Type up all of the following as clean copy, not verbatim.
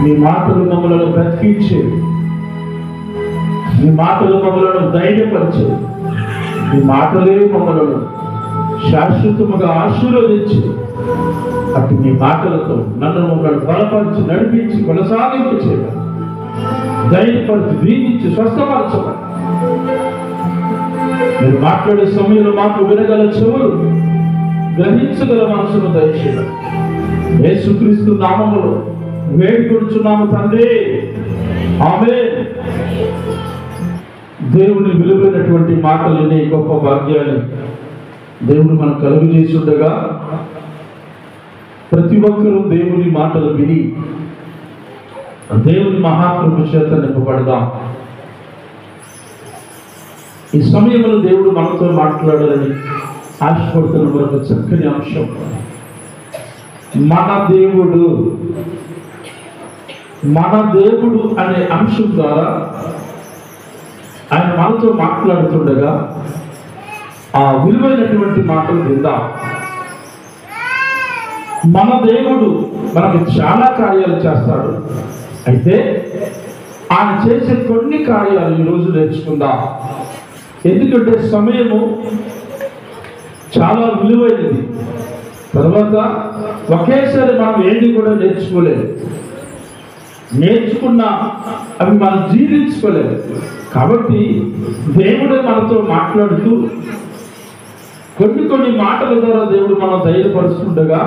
నీ మాటలు మమ్మలను బ్రతికించే, నీ మాటలు మమ్మలను ధైర్యపరిచే, నీ మాటలే మమ్మలను శాశ్వతముగా ఆశీర్వదించి అటు నీ మాటలతో నన్ను మమ్మల్ని బలపరిచి నడిపించి కొనసాగింపు చేయాలి, ధైర్యపరిచి దీవించి స్వస్థపరచమని. మీరు మాట్లాడే సమయంలో మాకు వినగల చెవులు, గ్రహించగల మనసును దయచేయాలి. యేసుక్రీస్తు నామములో వేడుకొనుచున్నాము తండ్రి, ఆమేన్. దేవుని విలువైనటువంటి మాటలని, గొప్ప భాగ్యాన్ని దేవుడు మనకు కలుగు చేసి ఉండగా ప్రతి ఒక్కరూ దేవుని మాటలు విని దేవుని మహాకృప చేత నింపబడదాం. ఈ సమయంలో దేవుడు మనతో మాట్లాడాలని ఆశపడుతున్న మరొక చక్కని అంశం, మన దేవుడు అనే అంశం ద్వారా ఆయన మనతో మాట్లాడుతుండగా ఆ విలువైనటువంటి మాటలు విందాం. మన దేవుడు మనకు చాలా కార్యాలు చేస్తాడు. అయితే ఆయన చేసే కొన్ని కార్యాలు ఈరోజు నేర్చుకుందాం. ఎందుకంటే సమయము చాలా విలువైనది. తర్వాత ఒకేసారి మనం ఏది కూడా నేర్చుకున్నా అవి మనం జీవించుకోలేదు. కాబట్టి దేవుడే మనతో మాట్లాడుతూ కొన్ని మాటల ద్వారా దేవుడు మనం ధైర్యపరుస్తుండగా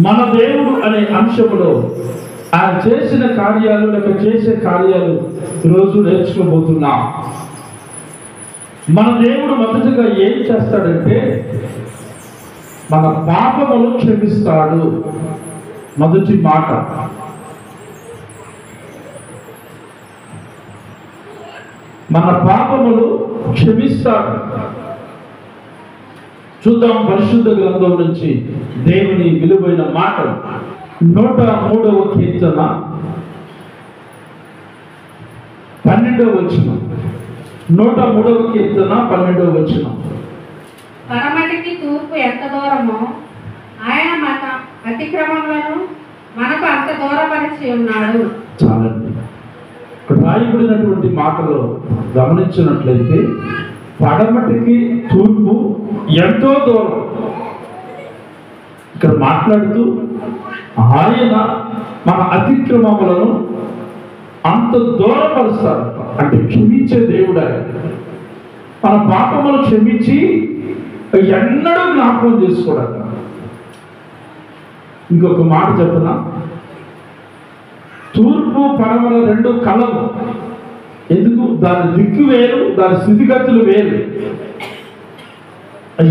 మన దేవుడు అనే అంశంలో ఆయన చేసిన కార్యాలు, లేక చేసే కార్యాలు ఈరోజు నేర్చుకోబోతున్నాం. మన దేవుడు మొదటగా ఏం చేస్తాడంటే మన పాపములు క్షమిస్తాడు. మొదటి మాట, మన పాపములు క్షమిస్తాడు. చూద్దాం పరిశుద్ధ గ్రంథం నుంచి దేవుని విలువైన మాటలు. 103వ కీర్తన 12వ వచనం. 103వ కీర్తన 12వ వచనం. పరమటికి తూర్పు ఎంత దూరమో ఆయన మన అతిక్రమములను మనకు అంత దూరపరిచి ఉన్నాడు. చాలండి. రాయబడినటువంటి మాటలో గమనించినట్లయితే పడమటికి తూర్పు ఎంతో దూరం. ఇక్కడ మాట్లాడుతూ ఆయన మన అతిక్రమములను అంత దూరపరుస్తాడు. అంటే క్షమించే దేవుడు ఆయన. మన పాపములు క్షమించి ఎన్నడూ జ్ఞాపకం చేసుకోవడం. ఇంకొక మాట చెప్పునా, తూర్పు పడమర రెండు కలవు. ఎందుకు? దాని దిక్కు వేరు, దాని స్థితిగతులు వేరు,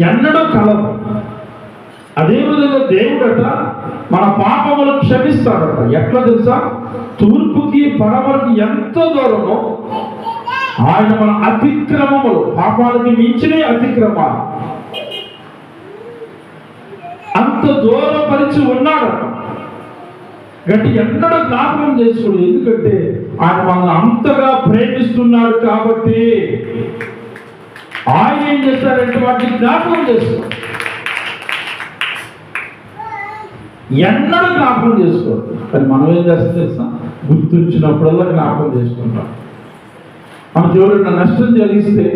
ఎన్నడూ కలవు. అదేవిధంగా దేవుడట మన పాపములు క్షమిస్తాడట. ఎట్లా తెలుసా? తూర్పుకి పడమరకి ఎంత దూరమో ఆయన మన అతిక్రమములు, పాపాలకి మించిన అతిక్రమాలు అంత దూరపరిచి ఉన్నాడట. గట్టి ఎన్నడూ జ్ఞాపకం చేసుకోడు. ఎందుకంటే ఆయన మనల్ని అంతగా ప్రేమిస్తున్నాడు. కాబట్టి ఆయన ఏం చేస్తారంటే వాటిని జ్ఞాపకం చేసుకోడు. ఎన్నడూ జ్ఞాపకం చేసుకోడు. కానీ మనం ఏం చేస్తాం? గుర్తుంచినప్పుడల్లా జ్ఞాపకం చేసుకుంటాం. మనకు ఎవరైనా నష్టం జరిగిస్తే,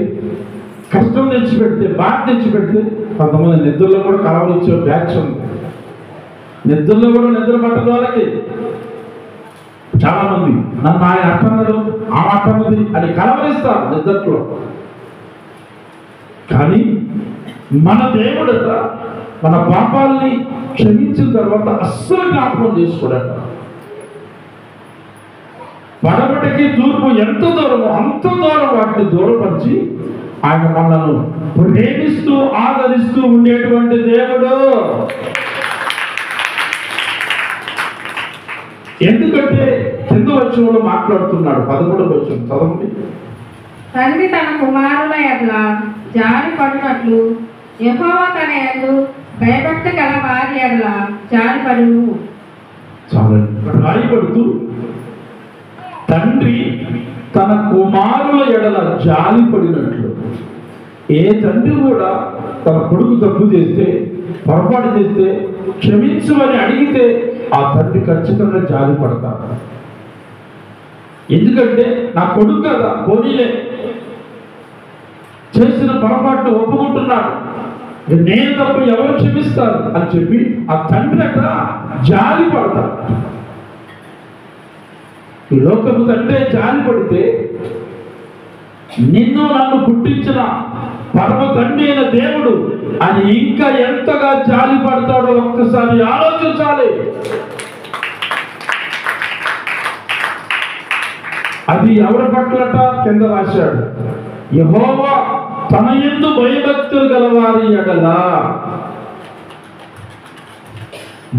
కష్టం తెచ్చిపెడితే, బాధ తెచ్చిపెడితే, కొంతమంది నిద్రలో కూడా కలవరిచ్చే బ్యాచ్ ఉంది. నిద్రలో కూడా నిద్ర పట్టదు వాళ్ళకి. చాలా మంది నన్ను ఆయన అట్టన్నాడు, ఆ అట్టన్నది అని కలవరిస్తారు నిద్రలో. కానీ మన దేవుడట మన పాపాలని క్షమించిన తర్వాత అస్సలు జ్ఞాపకం చేసుకోడట. పడమటికి తూర్పు ఎంత దూరమో అంత దూరం వాటిని దూరపరిచి ఆయన మనల్ని ప్రేమిస్తూ ఆదరిస్తూ ఉండేటువంటి దేవుడు. ఎందుకంటే కింద వచ్చంలో మాట్లాడుతున్నాడు. 11వ వచనం చదవండి. తండ్రి తన కుమారుల ఎడ్ల జాలి పడినట్లు యెహోవా తన యందు భయభక్తి గల వారి ఎడ్ల జాలి పడును. రాయబడుతూ తండ్రి తన కుమారుల ఎడల జాలి పడినట్లు. ఏ తండ్రి కూడా తన కొడుకు తప్పు చేస్తే, పొరపాటు చేస్తే క్షమించమని అడిగితే ఆ తండ్రి ఖచ్చితంగా జాలి పడతాడు. ఎందుకంటే నా కొడుకు కదా, పోనీలే, చేసిన పొరపాటు ఒప్పుకుంటున్నాడు, నేను తప్ప ఎవరు క్షమిస్తారు అని చెప్పి ఆ తండ్రి అక్కడ జాలి పడతాడు. ఈ లోకము తండ్రి జాలి పడితే నిన్ను నన్ను పుట్టించిన పరమ తండ్రి అయిన దేవుడు ఆయన ఇంకా ఎంతగా జాలి పడతాడో ఒక్కసారి ఆలోచించాలి. అది ఎవరి పట్లట కింద రాశాడు, యెహోవా తన యందు భయభక్తులు గలవారి ఎడల.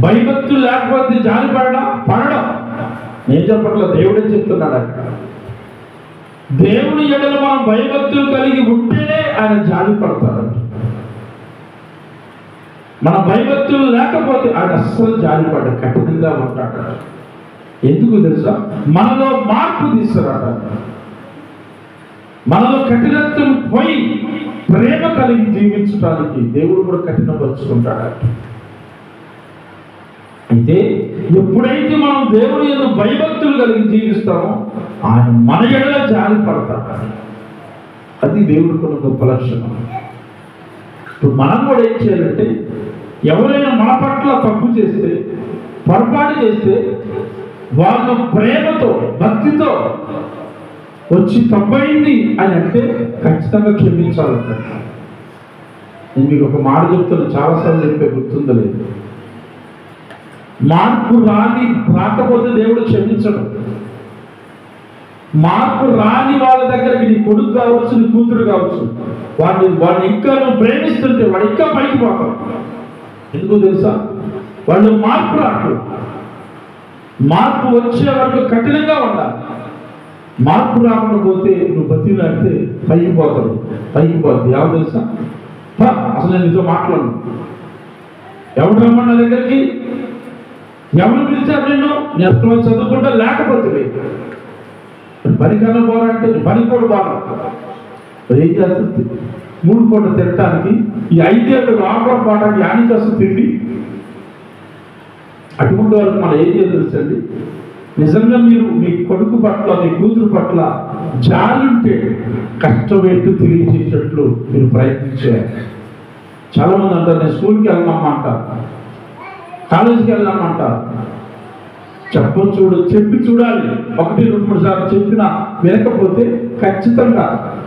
భయభక్తులు లేకపోతే జాలి పడడం నేను చెప్పట్లా, దేవుడే చెప్తున్నాడు అక్కడ. దేవుని ఎడల మనం భయభక్తులు కలిగి ఉంటేనే ఆయన జాలి పడతాడు. మన భయభక్తులు లేకపోతే ఆయన అస్సలు జాలి పడ, కఠినంగా ఉంటాడు. ఎందుకు తెలుసా? మనలో మార్పు తీసుకురాడు. మనలో కఠినత్వం పోయి ప్రేమ కలిగి జీవించడానికి దేవుడు కూడా కఠినపరుచుకుంటాడు. అయితే ఎప్పుడైతే మనం దేవుని యందు భయభక్తులు కలిగి జీవిస్తామో ఆయన మన ఎడల జాలి పడతాడు. అది దేవుడికి ఉన్న గొప్ప లక్షణం. ఇప్పుడు మనం కూడా ఏం చేయాలంటే, ఎవరైనా మన పట్ల తప్పు చేస్తే, పొరపాటు చేస్తే, వాళ్ళ ప్రేమతో భక్తితో వచ్చి తప్పైంది అని అంటే ఖచ్చితంగా క్షమించాలంట. నేను మీకు ఒక మాట చెప్తాను, చాలాసార్లు చెప్పే, గుర్తుందో లేదు. మార్పు రాకపోతే దేవుడు క్షమించడు. మార్పు రాని వాళ్ళ దగ్గరికి నీ కొడుకు కావచ్చు, నీ కూతురు కావచ్చు, వాడిని ఇంకా నువ్వు ప్రేమిస్తుంటే వాడు ఇంకా పైకి పోతాడు. ఎందుకు తెలుసా? వాళ్ళు మార్పు రావట్లేదు. మార్పు వచ్చే వరకు కఠినంగా ఉండాలి. మార్పు రాకుండా పోతే నువ్వు బతిలాడితే పైకి పోతాడు, పైకి పోతుంది. ఎవరు తెలుసా? అసలు నేను నీతో మాట్లాడు, ఎవరు రమ్మన్న దగ్గరికి, ఎవరు పిలిచారు నిన్ను? నేను అర్థం చదువుకుంటా, లేకపోతే పనికన్నా పోవాలంటే పని కూడా బాగా ఏం చేస్తుంది? 3 పూట తినటానికి ఈ 5 ఏళ్ళు ఆకులు పోవడానికి యాని చేస్తుంది తిండి. అటువంటి వాళ్ళకి మనం ఏం చేయాలి తెలుసండి? నిజంగా మీరు మీ కొడుకు పట్ల, మీ కూతురు పట్ల జాలి ఉంటే కష్టపెట్టు తెలియజేసేటట్లు మీరు ప్రయత్నించారు. చాలామంది అంటారు, నేను స్కూల్కి వెళ్దామా అంటారు, కాలేజీకి వెళ్దామంటారు. చెప్పి చూడాలి. 1-2-3 సార్లు చెప్పినా వినకపోతే ఖచ్చితంగా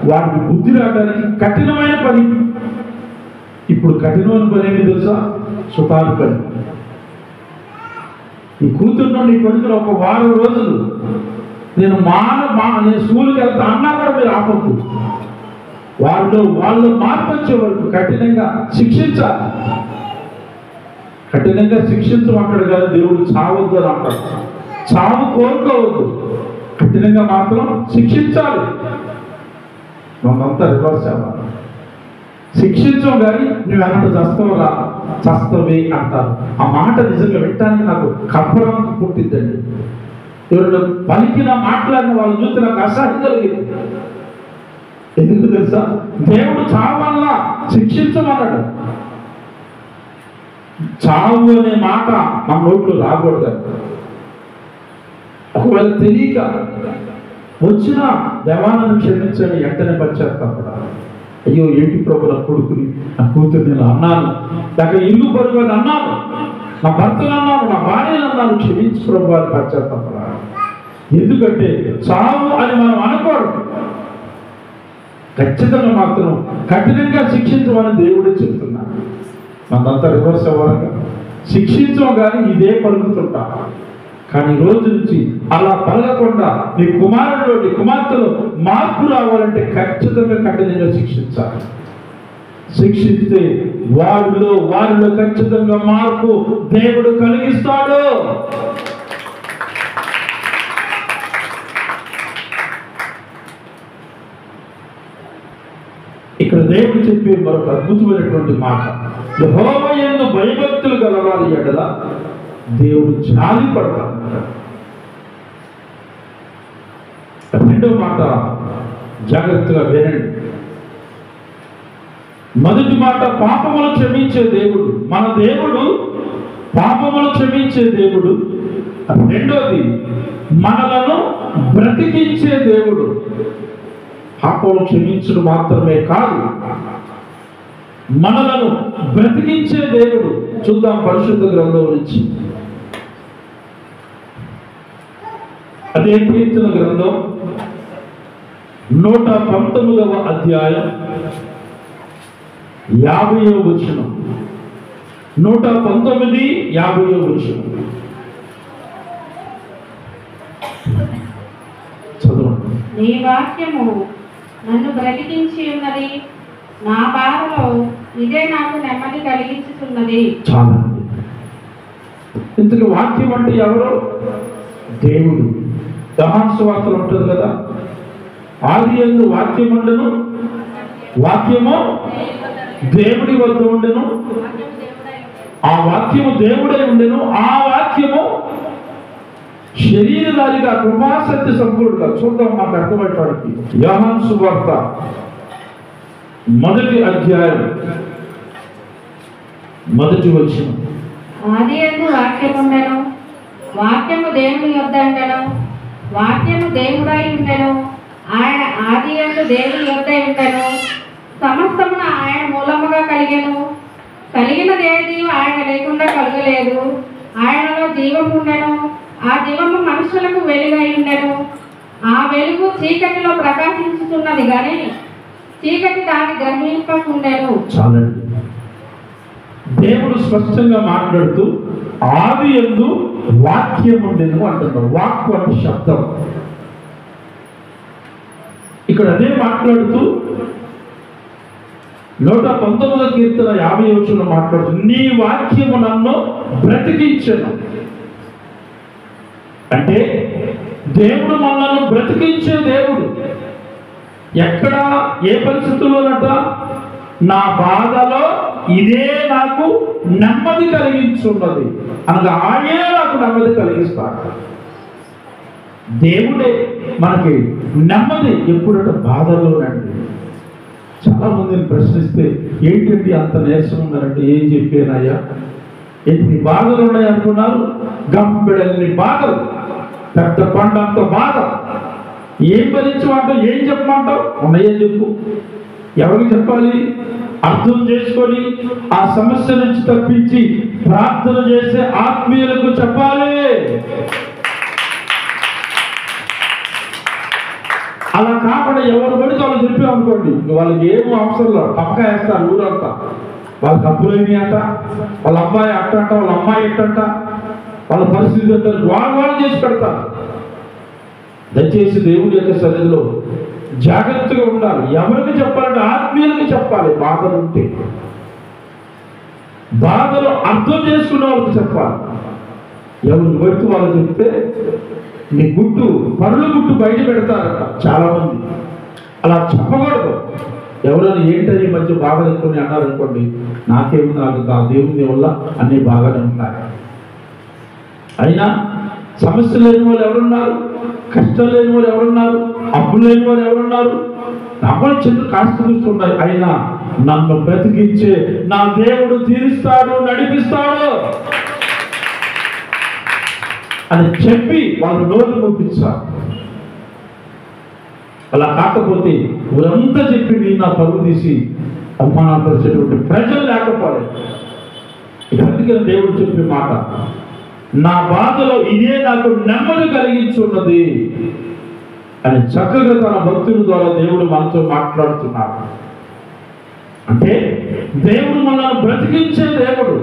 వాడికి బుద్ధి రావడానికి కఠినమైన పని. ఇప్పుడు కఠినమైన పని ఏంటి తెలుసా? సుతారు పని. నీ కూతురులో నీ కొడుకులో ఒక వారం రోజులు నేను స్కూల్కి వెళ్తా అన్నా కూడా మీరు ఆపద్దు. వాళ్ళు మార్పు వచ్చే వరకు కఠినంగా శిక్షించాలి. కఠినంగా శిక్షించమంటాడు కానీ దేవుడు చావద్దు అని అంటాడు. చావు కోరుకోవద్దు, కఠినంగా మాత్రం శిక్షించాలి. మనంతా రివర్స్ అవ్వాలి. శిక్షించం కానీ నువ్వు అన్నట్టు చస్తవే అంటారు. ఆ మాట నిజంగా వినటానికి నాకు కర్పరం పుట్టిద్దండి. ఎవరు పలికిన మాట్లాడిన వాళ్ళు చూస్తే నాకు అసహ్యం కలిగింది. ఎందుకు తెలుసా? దేవుడు చావు వల్ల శిక్షించమన్నాడు. చావు అనే మాట మన నోట్లో రాకూడదు. ఒకవేళ తెలియక వచ్చిన దేవాలను క్షమించని వెంటనే పశ్చాత్తాపడ. అయ్యో ఏంటి ప్రభు, నా కొడుకుని, నా కూతురు నేను అన్నాను, లేక ఇల్లు పొరుగు అన్నాను, నా భర్తను అన్నాను, నా భార్యను అన్నాను, క్షమించు ప్రభు అని పశ్చాత్తాపడ. ఎందుకంటే చావు అని మనం అనకూడదు. ఖచ్చితంగా మాత్రం కఠినంగా శిక్షించమని దేవుడే చెప్తున్నాడు. మనంతా రివర్స్ అవ్వాలిగా శిక్షించం కానీ ఇదే పలుకుతుంటా. కానీ రోజు నుంచి అలా పలగకుండా నీ కుమారుడు, నీ కుమార్తెలో మార్పు రావాలంటే ఖచ్చితంగా కఠినంగా శిక్షించాలి. శిక్షిస్తే వారిలో ఖచ్చితంగా మార్పు దేవుడు కలిగిస్తాడు. ఇక్కడ దేవుడు చెప్పే మరొక అద్భుతమైనటువంటి మాట, యెహోవా యందు భయభక్తులు గలవారి ఎడల దేవుడు జాలి పడతాడు. రెండో మాట జాగ్రత్తగా వినండి. మొదటి మాట పాపములు క్షమించే దేవుడు. మన దేవుడు పాపములు క్షమించే దేవుడు. రెండోది మనలను బ్రతికించే దేవుడు. పాపములు క్షమించడం మాత్రమే కాదు, మనలను బ్రతికించే దేవుడు. చూద్దాం పరిశుద్ధ గ్రంథం నుంచి. అదే కీర్తన గ్రంథం 119వ అధ్యాయం 50వ వచనం. 119, 50వ వచనం చదవండి. నీ వాక్యము నన్ను బ్రతికించి ఉన్నది, నా బాధలో ఇదే నాకు నెమ్మది కలిగించుతున్నది. చాలండి. ఇంతకు వాక్యం అంటే ఎవరు? దేవుడు. యోహాను సువార్తలో ఉంటుంది కదా, ఆది యందు వాక్యం ఉండెను, వాక్యము దేవుడి వద్ద ఉండెను, ఆ వాక్యము దేవుడై ఉండెను, ఆ వాక్యము శరీరధారిగా కృపాసత్య సంపూర్ణంగా. చూద్దాం మాకు అర్థమయ్యేవాడికి. యోహాను సువార్త 1వ అధ్యాయం 1వ వచనం. ఆది యందు వాక్యము ఉండెను, వాక్యము దేవుని యొద్ద ఉండెను, వాక్యము దేవుడై ఉండెను, ఆయన ఆది యందు దేవుని యొద్ద ఉండెను, సమస్తమున ఆయన మూలముగా కలిగెను, కలిగినదేది ఆయన లేకుండా కలగలేదు. ఆయనలో జీవము ఉండెను, ఆ జీవము మనుషులకు వెలుగై ఉండెను, ఆ వెలుగు చీకటిలో ప్రకాశించుతున్నది గాని చీకటి దాన్ని గ్రహింపకుండెను. చాలండి. దేవుడు స్పష్టంగా మాట్లాడుతూ ఆది యందు వాక్యం ఉండెను అంటున్నాడు. వాక్కు అంటే శబ్దం. ఇక్కడ అదే మాట్లాడుతూ 119వ కీర్తన 50వ వచనంలో మాట్లాడుతూ నీ వాక్యము నన్ను బ్రతికించెను. అంటే దేవుడు మనల్ని బ్రతికించే దేవుడు. ఎక్కడ ఏ పరిస్థితుల్లోనట? నా బాధలో ఇదే నాకు నెమ్మది కలిగించున్నది అనగా ఆయనే నాకు నెమ్మది కలిగిస్తాడు. దేవుడే మనకి నెమ్మది ఎప్పుడంటే బాధలోనండి. చాలా మందిని ప్రశ్నిస్తే ఏంటంటే అంత నీరసం ఉన్నారంటే ఏం చెప్పానయ్యా, ఎన్ని బాధలు ఉన్నాయి అనుకున్నారు? గంపెడన్ని బాధలు, పెద్ద కొండంత బాధ. ఏం భరించమంటావు? ఏం చెప్పమంటావు? ఉన్నాయని చెప్పు. ఎవరికి చెప్పాలి? అర్థం చేసుకొని ఆ సమస్య నుంచి తప్పించి ప్రార్థన చేసే ఆత్మీయులకు చెప్పాలి. అలా కాకుండా ఎవరు పడితే వాళ్ళు చెప్పామనుకోండి, వాళ్ళకి ఏమో అవసరం లేదు, పక్క వేస్తారు ఊరంతా. వాళ్ళకి అప్పులైనవి అంట, వాళ్ళ అబ్బాయి అట్ట అంట, వాళ్ళ అమ్మాయి ఎట్టంట, వాళ్ళ పరిస్థితి అంటారు, వాళ్ళు చేసి పెడతారు. దయచేసి దేవుడి యొక్క సన్నిధిలో జాగ్రత్తగా ఉండాలి. ఎవరికి చెప్పాలంటే ఆత్మీయులకు చెప్పాలి. బాధలు ఉంటే బాధలు అర్థం చేసుకున్న వాళ్ళకి చెప్పాలి. ఎవరు పడితే వాళ్ళు చెప్తే నీ గుట్టు పరుల గుట్టు బయట పెడతారట చాలా మంది. అలా చెప్పకూడదు. ఎవరైనా ఏంటని ఈ మధ్య బాగా ఎక్కువని అన్నారనుకోండి, నాకేముంది, నాకు దేవుని వల్ల అన్నీ బాగానే ఉన్నాయి. అయినా సమస్య లేని వాళ్ళు ఎవరున్నారు? కష్టం లేని వాళ్ళు ఎవరున్నారు? అప్పులు లేని వాళ్ళు ఎవరున్నారు? నాకు చిన్న కాస్త ఉన్నాయి. అయినా నన్ను బ్రతికించే నా దేవుడు తీరుస్తాడు, నడిపిస్తాడు అని చెప్పి వాళ్ళు నోరు మూపించారు. అలా కాకపోతే ఊరంతా చెప్పి నేను నా పరువు తీసి అవమానపరిచేటువంటి ప్రజలు లేకపోలేదు. అందుకని దేవుడు చెప్పే మాట, నా బాధలో ఇదే నాకు నెమ్మది కలిగించున్నది అని చక్కగా తన భక్తుల ద్వారా దేవుడు మనతో మాట్లాడుతున్నాడు. అంటే దేవుడు మనల్ని బ్రతికించే దేవుడు.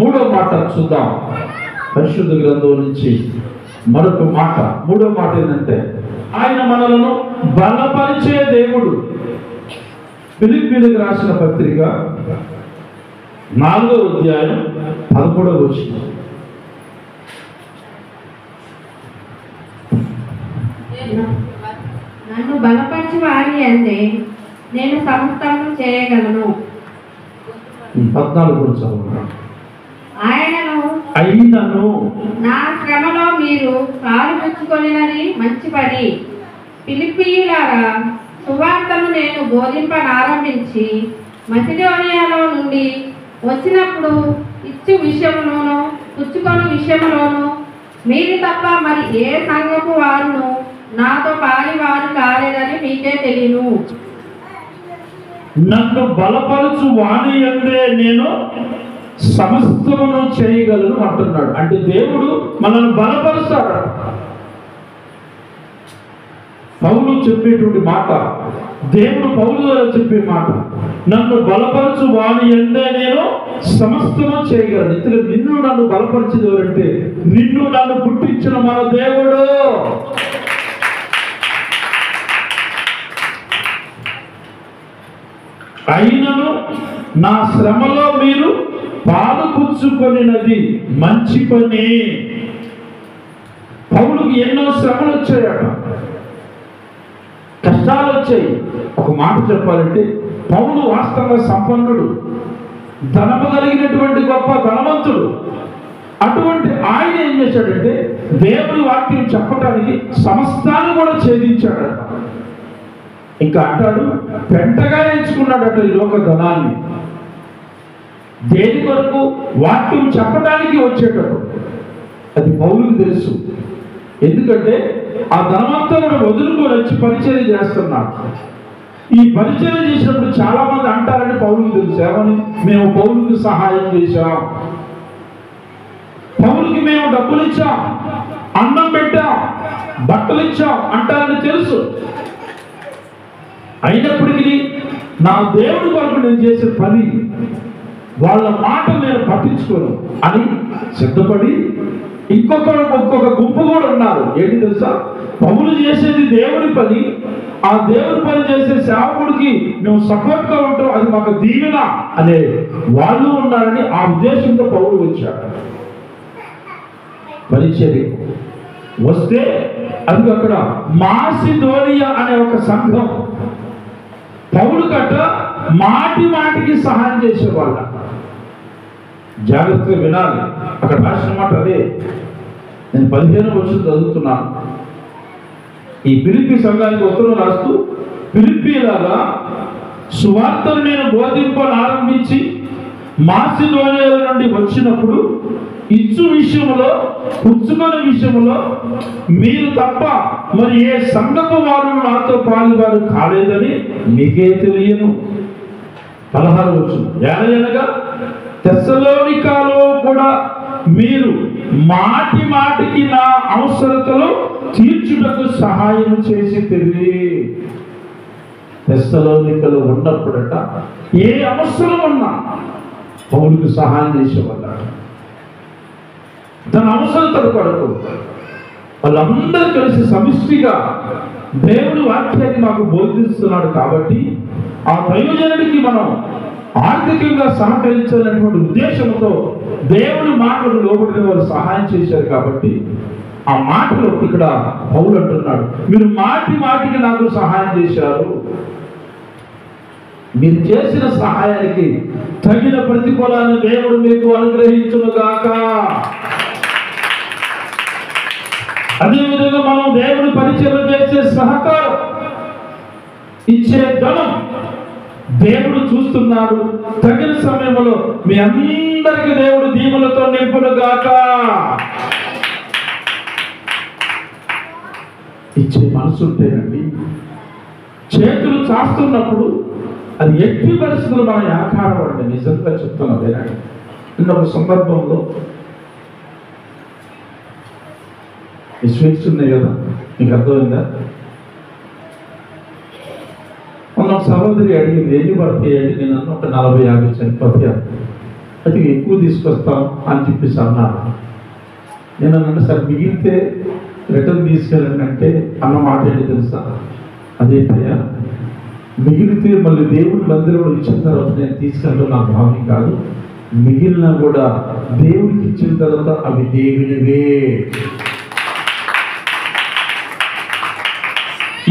మూడో మాట చూద్దాం పరిశుద్ధ గ్రంథం నుంచి. మరొక మాట, మూడో మాట ఏంటంటే ఆయన మనలను బలపరిచే దేవుడు. ఫిలిప్పీయులకు రాసిన పత్రిక 4వ అధ్యాయం 11వ వచనం. నన్ను బలపరిచి వారి అందే నేను సమస్తము చేయగలను. 14 కూడా చదవండి. ఆయనను నా శ్రమలో మీరు కాలు పుచ్చుకొనినది మంచి పని. ఫిలిప్పీయులారా, సువార్తను నేను బోధింపనారంభించి మసిడోనియాలో నుండి వచ్చినప్పుడు ఇచ్చు విషయంలోను పుచ్చుకొని విషయంలోను మీరు తప్ప మరి ఏ సంఘపు వారును నాతో పాలి వారు కాలేదని మీకే తెలియను. నన్ను బలపరచు వాని యందే నేను సమస్తమును చేయగలను అంటున్నాడు. అంటే దేవుడు మనల్ని బలపరుస్తాడు. పౌలు చెప్పేటువంటి మాట, దేవుడు పౌలు ద్వారా చెప్పే మాట, నన్ను బలపరచు వాని యందే నేను సమస్తము చేయగలను. ఇతను నిన్ను నన్ను బలపరిచేది అంటే నిన్ను నన్ను పుట్టించిన మన దేవుడు. అయినను నా శ్రమలో మీరు పాలు పుచ్చుకొనినది మంచి పని. పౌలుకి ఎన్నో శ్రమలు వచ్చాయట, కష్టాలు వచ్చాయి. ఒక మాట చెప్పాలంటే పౌలు వాస్తవంగా సంపన్నుడు, ధనము కలిగినటువంటి గొప్ప ధనవంతుడు. అటువంటి ఆయన ఏం చేశాడంటే దేవుని వాక్యం చెప్పడానికి సమస్తాన్ని కూడా ఛేదించాడట. ఇంకా అంటాడు, పెంటగా ఎంచుకున్నాడట ఈ లోక ధనాన్ని. దేని కొరకు? వాక్యం చెప్పడానికి వచ్చేటప్పుడు. అది పౌలుకు తెలుసు. ఎందుకంటే ఆ ధనమంతా కూడా వదులుకొని వచ్చి పరిచర్య చేస్తున్నాడు. ఈ పరిచర్య చేసినప్పుడు చాలా మంది అంటారని పౌలుకు తెలుసు. ఏమని? మేము పౌలుకు సహాయం చేశాం, పౌలుకి మేము డబ్బులు ఇచ్చాం, అన్నం పెట్టాం, బట్టలు ఇచ్చాం అంటారని తెలుసు. అయినప్పటికీ నా దేవుడి కొరకు నేను చేసే పని, వాళ్ళ మాట నేను పట్టించుకోను అని సిద్ధపడి ఇంకొక గుంపు కూడా ఉన్నారు. ఏంటి తెలుసా? పౌలు చేసేది దేవుడి పని, ఆ దేవుడి పని చేసే సేవకుడికి మేము సపోర్ట్గా ఉంటాం, అది మాకు దీవెన అనే వాళ్ళు ఉన్నారని ఆ ఉద్దేశంతో పౌలు వచ్చాడు. పరిచర్య వస్తే అది అక్కడ మాసిదోనియా అనే ఒక సంఘం పౌలు గట్ట మాటి మాటికి సహాయం చేసేవాళ్ళ. జాగ్రత్తగా వినాలి, అక్కడ రాసిన మాట అదే. నేను 15వ వచనం చదువుతున్నాను. ఈ ఫిలిప్పీ సంఘానికి ఉత్తరం రాస్తూ, ఫిలిప్పీలాగా సువార్తను నేను బోధింపాలనారంభించి మాసిదోనియా నుండి వచ్చినప్పుడు ఇచ్చు విషయంలో పుచ్చుకునే విషయంలో మీరు తప్ప మరి ఏ సంఘపు వారు నాతో పాలువారు కాలేదని మీకే తెలియను. 16వ వచనం, ఏలయనగా తెస్సలోనికలో కూడా మీరు మాటి మాటికి నా అవసరతలు తీర్చుటకు సహాయం చేసి తిరిగి. తెస్సలోనికలో ఉన్నప్పుడట ఏ అవసరం ఉన్నా పౌలుకు సహాయం చేసేవాళ్ళట. తన అవసరతల కొరకు వాళ్ళందరూ కలిసి సమిష్టిగా దేవుడి వాక్యాన్ని మాకు బోధిస్తున్నాడు. కాబట్టి ఆ ప్రయోజనానికి మనం ఆర్థికంగా సహకరించాలనేటువంటి ఉద్దేశంతో దేవుడి మాటలు లోబడిన వారు సహాయం చేశారు. కాబట్టి ఆ మాటలు ఇక్కడ పౌలు అంటున్నాడు, మీరు మాటి మాటికి నాకు సహాయం చేశారు, మీరు చేసిన సహాయానికి తగిన ప్రతిఫలాన్ని దేవుడు మీకు అనుగ్రహించునుగాక. అదేవిధంగా మనం దేవుడి పరిచయం చేసే సహకారం ఇచ్చే ధనం దేవుడు చూస్తున్నాడు. తగిన సమయంలో మీ అందరికీ దేవుడు దీవులతో నింపునుగాక. ఇచ్చే మనసు ఉంటేనండి, చేతులు చాస్తున్నప్పుడు అది ఎట్టి పరిస్థితులు మనం ఆకారపడండి. నిజంగా చెప్తున్నాం. నిన్న ఒక సందర్భంలో ఈ స్వీట్స్ ఉన్నాయి కదా, మీకు అర్థమైందా? మొన్న సహోదరి అడిగింది, ఎన్ని పడతాయండి? నేను అన్న ఒక 40-50 చనిపోతాయి, అది ఎక్కువ తీసుకొస్తాం అని చెప్పేసి అన్నాను. నేను అన్నా సరే మిగిలితే రిటర్న్ తీసుకెళ్ళండి అంటే అన్న మాట ఏంటి తెలుసా? అదేంటయ్యా, మిగిలితే మళ్ళీ దేవుడి మందిరంలో ఇచ్చిన తర్వాత నేను తీసుకెళ్ళడం నా భావన కాదు, మిగిలిన కూడా దేవుడికి ఇచ్చిన తర్వాత అవి దేవునివే.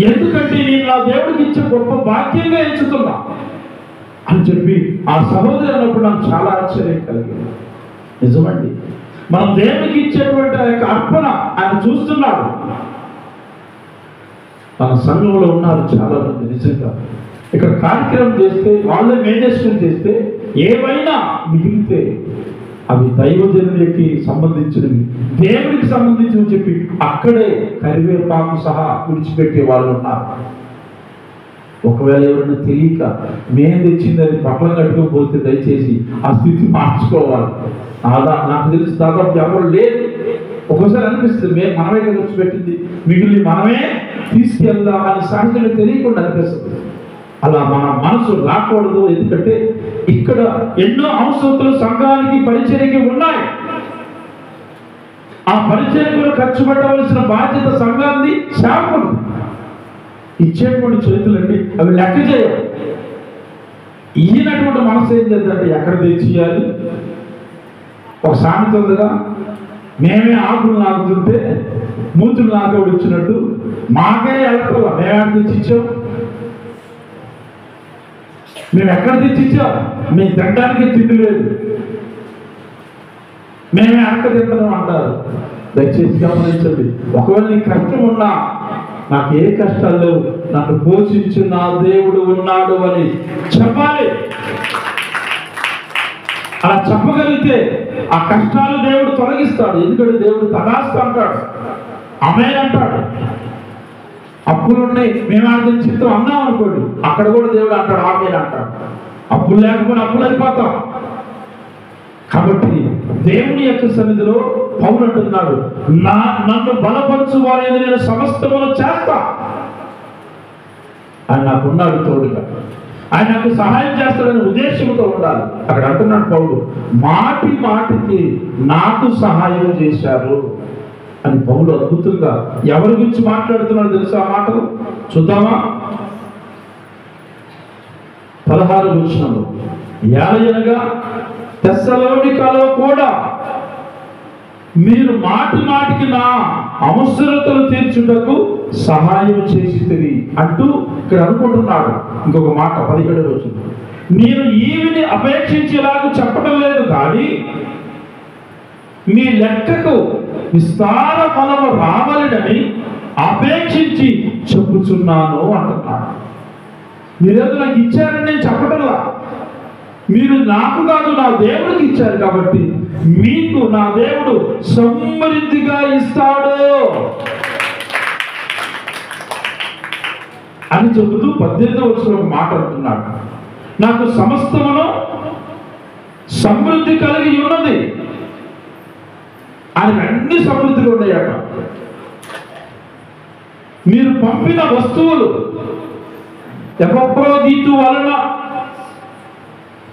ఎందుకంటే నేను నా దేవుడికి ఇచ్చే గొప్ప భాగ్యంగా ఎంచుతున్నా అని చెప్పి ఆ సహోదరు అన్నప్పుడు నాకు చాలా ఆశ్చర్యం కలిగింది. నిజమండి, మనం దేవుడికి ఇచ్చేటువంటి ఆ యొక్క అర్పణ ఆయన చూస్తున్నాడు. మన సంఘంలో ఉన్నారు చాలా మంది. నిజంగా ఇక్కడ కార్యక్రమం చేస్తే వాళ్ళే మేనేజ్మెంట్ చేస్తే ఏమైనా మిగిలితే అవి దైవజనులకి సంబంధించినవి, దేవుడికి సంబంధించినవి చెప్పి అక్కడే కరివేపాకు సహా విడిచిపెట్టే వాళ్ళు ఉన్నారు. ఒకవేళ ఎవరైనా తెలియక మేము తెచ్చింది అది పక్కన కట్టుకోకపోతే దయచేసి ఆ స్థితి మార్చుకోవాలి. నాకు తెలిసి దాదాపు ఎవరు లేదు. ఒకసారి అనిపిస్తుంది మనమే ఖర్చు పెట్టింది, మిగిలిన మనమే తీసుకెళ్దామని సహజంగా తెలియకుండా అనిపిస్తుంది. అలా మన మనసు రాకూడదు. ఎందుకంటే ఇక్కడ ఎన్నో అవసరతలు సంఘానికి పరిచర్యకి ఉన్నాయి. ఆ పరిచర్యకు ఖర్చు పెట్టవలసిన బాధ్యత సంఘాన్ని శాపడు. ఇచ్చేటువంటి చేతులండి అవి లెక్క చేయవు. ఈయనటువంటి మనసు ఏం చేద్దంటే ఎక్కడ తెచ్చియాలి. ఒక సామెత ఉందిగా, మేమే ఆకులు నాకుతుంటే మూతులు నాకోడు ఇచ్చినట్టు మాకే వెళ్ళట్లా, మేమే తెచ్చిచ్చాం, మేము ఎక్కడ తెచ్చిచ్చాం, మేము తినడానికి తిండి లేదు, మేమే అక్క తింటాం అంటారు. దయచేసి గమనించండి. ఒకవేళ నీ కష్టం ఉన్నా, నాకు ఏ కష్టాలు లేవు, నన్ను పోషించిన నా దేవుడు ఉన్నాడు అని చెప్పాలి. అలా చెప్పగలిగితే ఆ కష్టాలు దేవుడు తొలగిస్తాడు. ఎందుకంటే దేవుడు తదాస్తు అంటాడు, ఆమేన్ అంటాడు. అప్పులున్నాయి, మేము ఆయన చిత్రం అన్నాం అనుకోండి, అక్కడ కూడా దేవుడు అంటాడు ఆమేన్ అంటాడు. అప్పులు లేకపోతే అప్పులు అయిపోతాం. కాబట్టి దేవుని యొక్క సన్నిధిలో పౌలు అంటున్నాడు, నన్ను బలపరచువాలని నేను సమస్తమును చేస్తా. ఆయన నాకున్నాడు తోడుగా, ఆయన నాకు సహాయం చేస్తాడనే ఉద్దేశంతో ఉండాలి. అక్కడ అంటున్నాడు పౌలు, మాటి మాటికి నాకు సహాయం చేశారు అని పౌలు అద్భుతంగా ఎవరి గురించి మాట్లాడుతున్నాడు తెలుసా? ఆ మాటలు చూద్దామా? 16వ వచనంలో, ఏలయనగా తెస్సలోనికలో కూడా మీరు మాటి మాటికి నా అవసరతలు తీర్చుటకు సహాయం చేసితిరి అంటూ ఇక్కడ అనుకుంటున్నాడు. ఇంకొక మాట 17వ వచనం, నేను ఈవిని అపేక్షించేలాగా చెప్పడం లేదు, కానీ మీ లెక్కకు విస్తార ఫలము రావాలని అపేక్షించి చెప్పుచున్నాను అంటున్నాడు. మీరేదో నాకు ఇచ్చారని నేను చెప్పటంలా, మీరు నాకు కాదు నా దేవుడికి ఇచ్చారు కాబట్టి మీకు నా దేవుడు సమృద్ధిగా ఇస్తాడు అని చెబుతూ 18వ వచనంలో మాట అంటున్నాడు. నాకు సమస్తమును సమృద్ధి కలిగి ఉన్నది. ఆయన అన్ని సమృద్ధిగా ఉన్నాయట. మీరు పంపిన వస్తువులు ఎపఫ్రోదితు వలన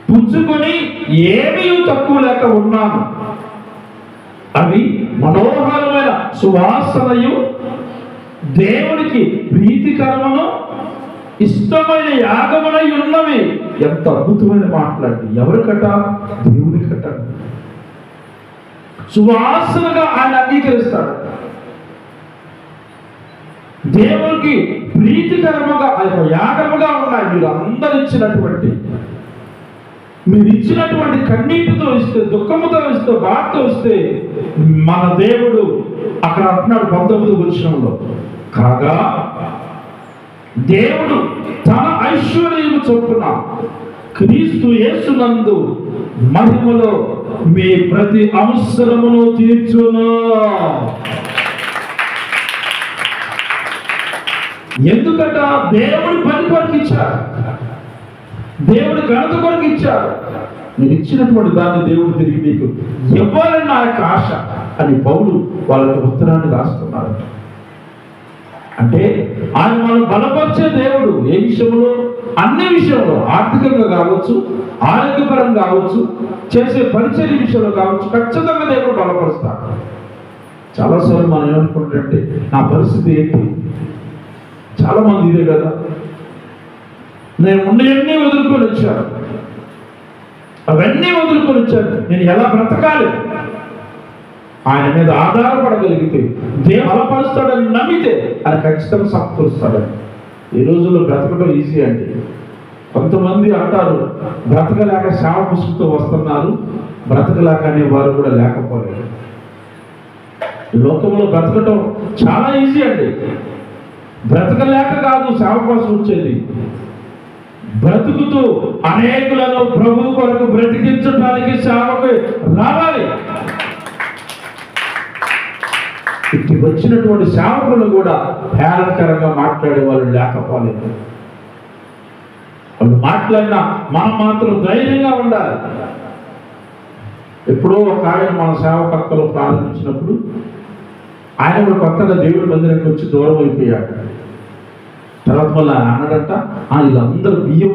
పుచ్చుకొని ఏమీ తక్కువ లేక ఉన్నాను. అవి మనోహరమైన సువాసనయు దేవునికి ప్రీతికరమును ఇష్టమైన యాగమునై ఉన్నవి. ఎంత అద్భుతమైన మాట్లాడి, ఎవరికట? దేవునికట. సువాసనగా ఆయన అంగీకరిస్తాడు. దేవునికి ప్రీతికరముగా ఆయన యాగముగా ఉన్నాయి. మీరు అందరు ఇచ్చినటువంటి, మీరు ఇచ్చినటువంటి కన్నీటితో ఇస్తే, దుఃఖముతో ఇస్తే, బాధతో ఇస్తే మన దేవుడు అక్కడ అంటున్నాడు 19వ వచనంలో, కాగా దేవుడు తన ఐశ్వర్యము చొప్పున క్రీస్తు యేసునందు మహిమలో మీ ప్రతి అవసరమును తీర్చును. ఎందుకంట? దేవుడి పని కొరకు ఇచ్చారు, దేవుడి ఘనత కొరకు ఇచ్చారు. మీరు ఇచ్చినటువంటి దాన్ని దేవుడు తిరిగి మీకు ఇవ్వాలని నా యొక్క ఆశ అని పౌలు వాళ్ళకి ఉత్తరాన్ని రాస్తున్నారు. అంటే ఆయన మనం బలపరిచే దేవుడు. ఏ విషయంలో? అన్ని విషయంలో, ఆర్థికంగా కావచ్చు, ఆరోగ్యపరంగా కావచ్చు, చేసే పరిచర్య విషయంలో కావచ్చు, ఖచ్చితంగా దేవుడు బలపరుస్తాడు. చాలాసార్లు మనం ఏమనుకుంటుంటే నా పరిస్థితి ఏంటి? చాలా మంది ఇదే కదా, నేను ఉన్నవన్నీ వదులుకొని వచ్చాను, అవన్నీ వదులుకొని వచ్చాను, నేను ఎలా బ్రతకాలి? ఆయన మీద ఆధారపడగలిగితే, దేవుడు బలపరుస్తాడని నమ్మితే ఆయన ఖచ్చితంగా సమకూరుస్తాడని. ఈ రోజుల్లో బ్రతకడం ఈజీ అండి. కొంతమంది అంటారు బ్రతకలేక శావ పుస్తకంతో వస్తున్నారు, బ్రతకలేక అనే వారు కూడా లేకపోలేదు. లోకంలో బ్రతకటం చాలా ఈజీ అండి. బ్రతకలేక కాదు సేవ కోసం వచ్చేది, బ్రతుకుతూ అనేకులను ప్రభు కొరకు బ్రతికించడానికి సేవకు రావాలి. ఇటు వచ్చినటువంటి సేవకులు కూడా హేళనకరంగా మాట్లాడే వాళ్ళు లేకపోలేదు. వాళ్ళు మాట్లాడినా మనం మాత్రం ధైర్యంగా ఉండాలి. ఎప్పుడో ఒక ఆయన మన సేవకర్తలు ప్రారంభించినప్పుడు ఆయన కూడా కొత్తగా దేవుడి మందిరానికి వచ్చి దూరం అయిపోయాడు. తర్వాత మళ్ళీ ఆయన అన్నాడంట, వీళ్ళందరూ బియ్యం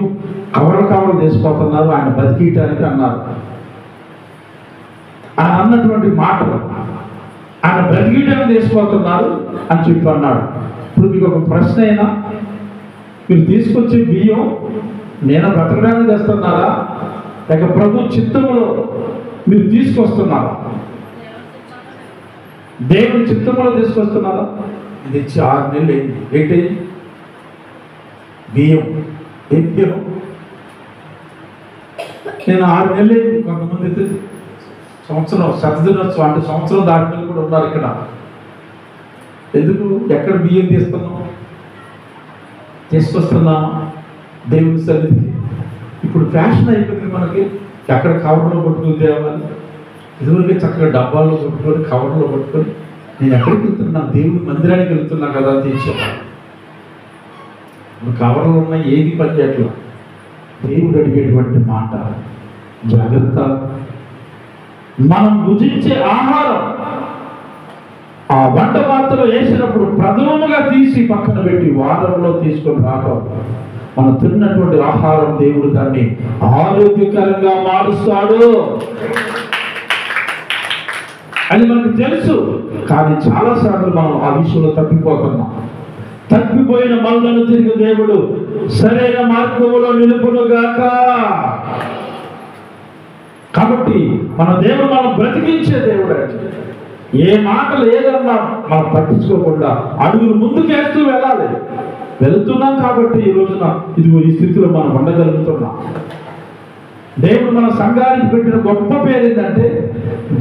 కవర్లు తీసిపోతున్నారు ఆయన బతికియటానికి అన్నారు. ఆయన అన్నటువంటి మాటలు ఆయన బ్రతికియటానికి తీసిపోతున్నారు అని చెప్పి అన్నాడు. ఇప్పుడు మీకు ఒక ప్రశ్న అయినా, మీరు తీసుకొచ్చే బియ్యం నేను బ్రతకడానికి తెస్తున్నారా లేక ప్రభు చిత్తములో మీరు తీసుకొస్తున్నారా? దేవుని చిత్తములో తీసుకొస్తున్నారా? ఇది ఇచ్చి 6 నెలలు ఏంటి బియ్యం ఏం బియ్యం? నేను 6 నెలలు కొంతమంది అయితే సంవత్సరం శతదినోత్సవం అంటే సంవత్సరం దాటిన కూడా ఉన్నారు ఇక్కడ. ఎందుకు? ఎక్కడ బియ్యం తీసుకొస్తున్నామా దేవుని సన్నిధికి? ఇప్పుడు ఫ్యాషన్ అయిపోయింది మనకి. ఎక్కడ కవర్లో పట్టుకుని తేవాలి, ఇదివరకే చక్కగా డబ్బాల్లో పట్టుకొని కవర్లో పట్టుకొని నేను ఎక్కడికి వెళ్తున్నా? దేవుని మందిరానికి వెళ్తున్నా కదా తీర్చేవాడు. కవర్లు ఉన్నాయి, ఏది పని చేయట్లా. దేవుడు అడిగేటువంటి మాట జాగ్రత్త. మనం భుజించే ఆహారం ఆ వంట పాత్రలో వేసినప్పుడు ప్రథమముగా తీసి పక్కన పెట్టి వారంలో తీసుకొని రావడం. మనం తిన్నటువంటి ఆహారం దేవుడు దాన్ని ఆరోగ్యకరంగా మారుస్తాడు అని మనకు తెలుసు. కానీ చాలాసార్లు మనం ఆ విషయంలో తప్పిపోతున్నాం. తప్పిపోయిన మనలను తిరిగి దేవుడు సరైన మార్గంలో నిలుపునుగాక. కాబట్టి మన దేవుడు మనం బ్రతికించే దేవుడు. ఏ మాటలు ఏదన్నా మనం పట్టించుకోకుండా అడుగులు ముందుకేస్తూ వెళ్ళాలి. వెళుతున్నాం కాబట్టి ఈ రోజున ఇదిగో ఈ స్థితిలో మనం ఉండగలుగుతున్నాం. దేవుడు మన సంఘానికి పెట్టిన గొప్ప పేరు ఏంటంటే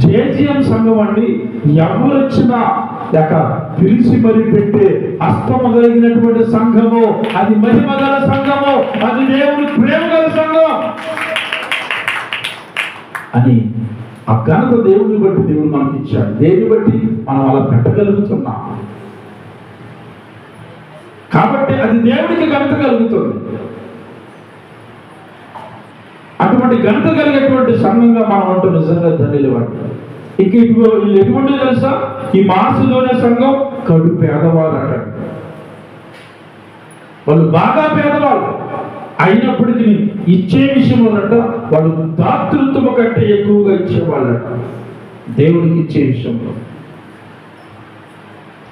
జేజీఎం సంఘం అండి. ఎవరు వచ్చినా లేక పిలిచి మరి పెట్టే అస్తమ కలిగినటువంటి సంఘము, అది మహిమ గల సంఘము, అది దేవుని ప్రేమ గల సంఘం అని ఆ ఘనత దేవుని బట్టి దేవుడు మనకి ఇచ్చాడు. దేన్ని బట్టి మనం అలా పెట్టగలుగుతున్నాం కాబట్టి అది దేవుడికి ఘనత కలుగుతుంది. అటువంటి ఘనత కలిగేటువంటి సంఘంగా మనం అంటూ నిజంగా ధన్యులు పడతాం. ఇంక వీళ్ళు ఎటువంటి తెలుసా? ఈ మాసులోనే సంఘం కడు పేదవాళ్ళు అంటారు. వాళ్ళు బాగా పేదవాళ్ళు అయినప్పటికీ ఇచ్చే విషయంలోనంట వాళ్ళు దాతృత్వము కంటే ఎక్కువగా ఇచ్చేవాళ్ళట. దేవుడికి ఇచ్చే విషయంలో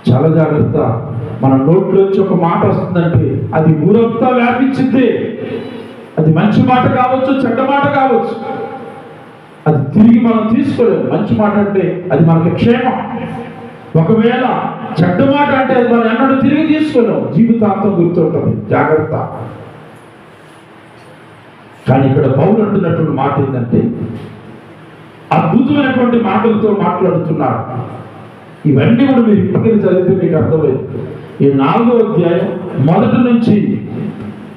చాలా జాగ్రత్త. మన నోట్లోంచి ఒక మాట వస్తుందంటే అది ఊరంతా వ్యాపించింది. అది మంచి మాట కావచ్చు, చెడ్డ మాట కావచ్చు, అది తిరిగి మనం తీసుకోలేము. మంచి మాట అంటే అది మనకి క్షేమం. ఒకవేళ చెడ్డ మాట అంటే అది మనం ఎన్నడూ తిరిగి తీసుకోలేము. జీవితాంతం గుర్తుంటుంది. జాగ్రత్త. కానీ ఇక్కడ పౌలు అంటున్నటువంటి మాట ఏంటంటే అద్భుతమైనటువంటి మాటలతో మాట్లాడుతున్నాడు. ఇవన్నీ కూడా మీరు ఇంటికి చదివితే మీకు అర్థమైంది. ఈ 4వ అధ్యాయం మొదటి నుంచి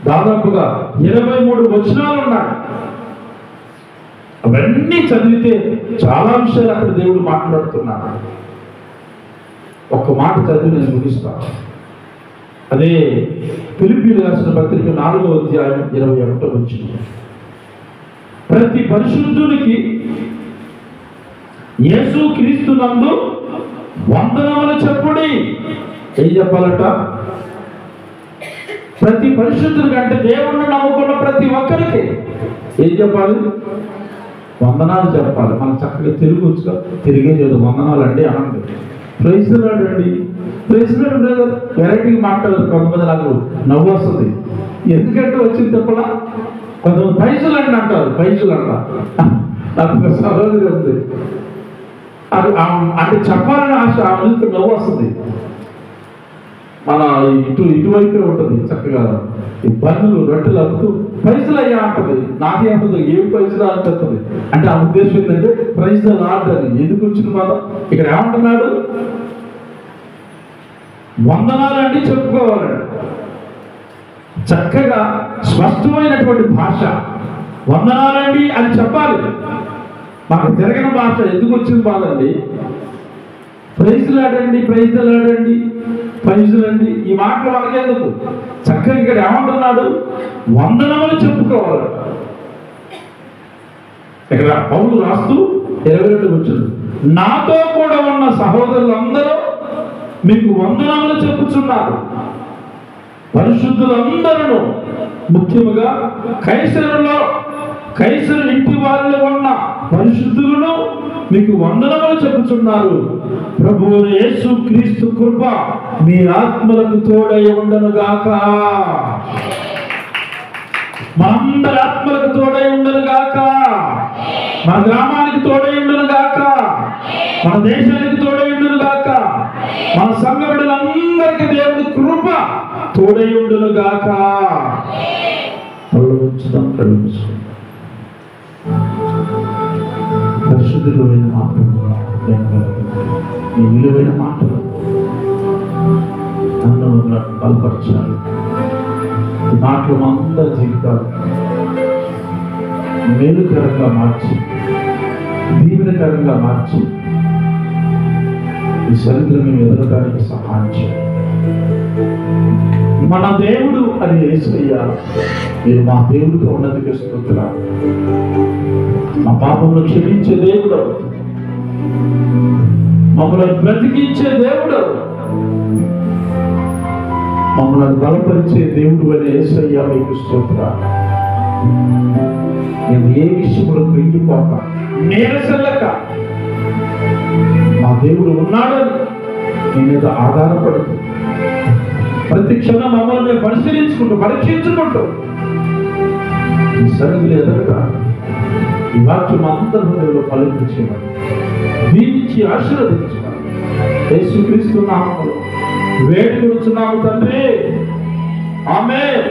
దాదాపుగా 23 వచనాలు ఉన్నాయి. అవన్నీ చదివితే చాలా విషయాలు అక్కడ దేవుడు మాట్లాడుతున్నాడు. ఒక్క మాట చదివి నేను ముగిస్తాను. అదే ఫిలిప్పీయులకు రాసిన పత్రిక 4వ అధ్యాయం 21వ వచనం. ప్రతి పరిశుద్ధునికి యేసు క్రీస్తునందు వందనములు చెప్పుడి. ఏం చెప్పాలట? ప్రతి పరిశుద్ధుడికి అంటే దేవుణ్ణి నమ్ముకున్న ప్రతి ఒక్కరికి ఏం చెప్పాలి? వందనాలు చెప్పాలి. మనం చక్కగా తెలుగు వచ్చుగా తిరిగే లేదు వందనాలు అండి అనండి. ప్రైజ్ ది లార్డ్ అండి, ప్రైజ్ ది లార్డ్ లేదు. వెరైటీగా మాట్లాడదు. కొంతమంది నాకు నవ్వు వస్తుంది. ఎందుకంటే వచ్చింది చెప్పలా? కొంతమంది పైసలు అండి అంటారు. పైసలు అంటారు. నాకు ఒక సహోదరి ఉంది. అది అంటే చెప్పాలని ఆశ, ఆమెకు నవ్వు వస్తుంది. మన ఇటువైపే ఉంటుంది చక్కగా ఈ బండ్లు రొట్టెలు అమ్ముతూ పైసలు అయ్యా అంటుంది. నాకేమంటుంది? ఏం పైసలు అంటుంది. అంటే ఆ ఉద్దేశం ఏంటంటే ప్రైజ్ ది లార్డ్ అని. ఎందుకు వచ్చిన మాట? ఇక్కడ ఏమంటున్నాడు? వందనాలండి చెప్పుకోవాలండి. చక్కగా స్పష్టమైనటువంటి భాష, వందనాలండి అని చెప్పాలి. మాకు తిరగని భాష ఎందుకు వచ్చింది బాధండి? ప్రైజులాడండి, ప్రైజులాడండి, ప్రైజులండి, ఈ మాటలు మనకెందుకు? చక్కగా ఇక్కడ ఏమంటున్నాడు? వందనములు చెప్పుకోవాలి. ఇక్కడ పౌలు రాస్తూ 22 వచ్చాడు, నాతో కూడా ఉన్న సహోదరులందరూ మీకు వందనములు చెప్పుచున్నారు. పరిశుద్ధులందరూ, ముఖ్యముగా కైసరు ఇంటి వాళ్ళు ఉన్న పరిశుద్ధులను మీకు వందనములు చెప్పుచున్నారు. ప్రభువు యేసు క్రీస్తు కృప మీ ఆత్మలకు తోడై ఉండను గాక. మనందరి ఆత్మలకు తోడై ఉండను గాక. మన గ్రామానికి తోడై ఉండను గాక. మన దేశానికి తోడై ఉండను గాక. మన సంఘ బిడ్డలందరికీ దేవుడి కృప తోడై ఉండను గాక. పరిశుద్ధులైన మాటలు, మీ విలువైన మాటలు నన్ను బలపరచాలి. ఈ మాటలు మా అందరి జీవితాలు మేలుకరంగా మార్చి, దీవెనకరంగా మార్చి, ఈ సరిగ్గా మేము ఎదగడానికి సహాయం చేయాలి. మన దేవుడు అని యేసయ్య, మీరు మా దేవుడిగా ఉన్నందుకు స్తుతులు. మా పాపమును క్షమించే దేవుడు, మమ్మల్ని బ్రతికించే దేవుడు, మమ్మల్ని బలపరిచే దేవుడు అని యేసయ్య మీకు స్తుతులు. మేము ఏ విషయంలో కృంగిపోక, నీరసల్లక, మా దేవుడు ఉన్నాడని మీ మీద ఆధారపడుతూ ప్రతి క్షణం మమ్మల్ని మేము పరీక్షించుకుంటూ ఈ సరిగ్గా ఎదగగా ఈ వాక్యం అందరి హృదయంలో ఫలించేవాడు, దీవించి ఆశీర్వదించేవాడు. యేసుక్రీస్తు నామములో వేడుకొనుచున్నాము తండ్రి, ఆమేన్.